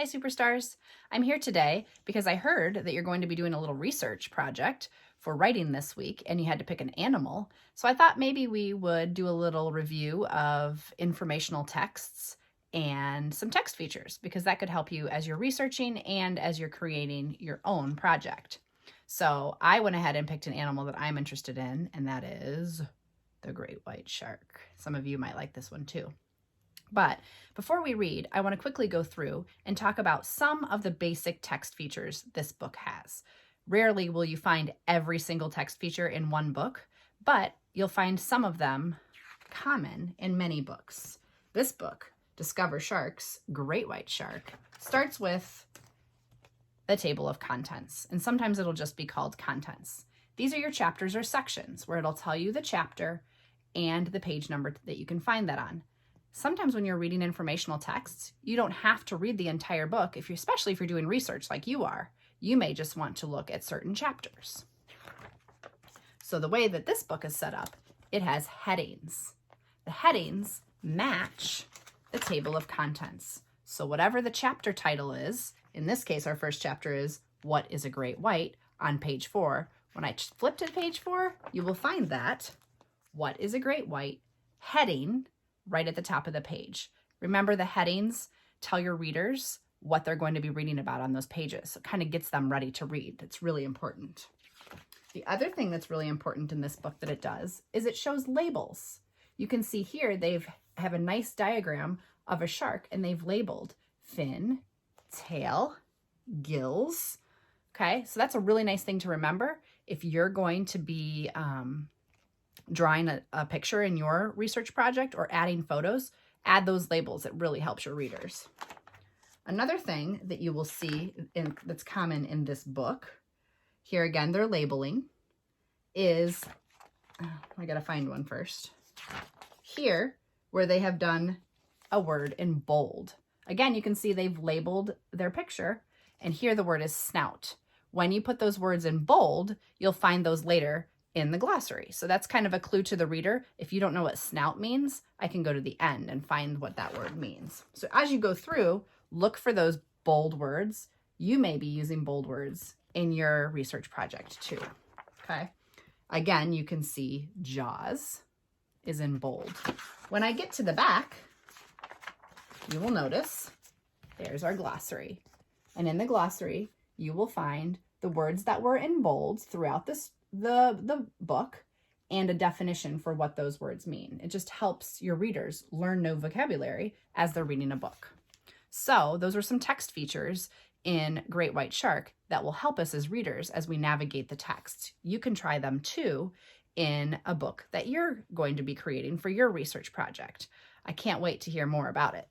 Hi, superstars. I'm here today because I heard that you're going to be doing a little research project for writing this week and you had to pick an animal. So I thought maybe we would do a little review of informational texts and some text features because that could help you as you're researching and as you're creating your own project. So I went ahead and picked an animal that I'm interested in, and that is the great white shark. Some of you might like this one too. But before we read, I want to quickly go through and talk about some of the basic text features this book has. Rarely will you find every single text feature in one book, but you'll find some of them common in many books. This book, Discover Sharks, Great White Shark, starts with the table of contents, and sometimes it'll just be called contents. These are your chapters or sections where it'll tell you the chapter and the page number that you can find that on. Sometimes when you're reading informational texts, you don't have to read the entire book, especially if you're doing research like you are. You may just want to look at certain chapters. So the way that this book is set up, it has headings. The headings match the table of contents. So whatever the chapter title is, in this case, our first chapter is What is a Great White on page 4. When I flip to page 4, you will find that What is a Great White heading right at the top of the page. Remember, the headings tell your readers what they're going to be reading about on those pages. So it kind of gets them ready to read. That's really important. The other thing that's really important in this book that it does is it shows labels. You can see here they have a nice diagram of a shark, and they've labeled fin, tail, gills. Okay, so that's a really nice thing to remember if you're going to be drawing a picture in your research project or adding photos. Add those labels. It really helps your readers. Another thing that you will see that's common in this book, here again, they're labeling, is, I gotta find one first. Here, where they have done a word in bold. Again, you can see they've labeled their picture, and here the word is snout. When you put those words in bold, you'll find those later in the glossary. So that's kind of a clue to the reader. If you don't know what snout means, I can go to the end and find what that word means. So as you go through, look for those bold words. You may be using bold words in your research project too. Okay. Again, you can see Jaws is in bold. When I get to the back, you will notice there's our glossary. And in the glossary, you will find the words that were in bold throughout the book and a definition for what those words mean. It just helps your readers learn new vocabulary as they're reading a book. So those are some text features in Great White Shark that will help us as readers as we navigate the text. You can try them too in a book that you're going to be creating for your research project. I can't wait to hear more about it.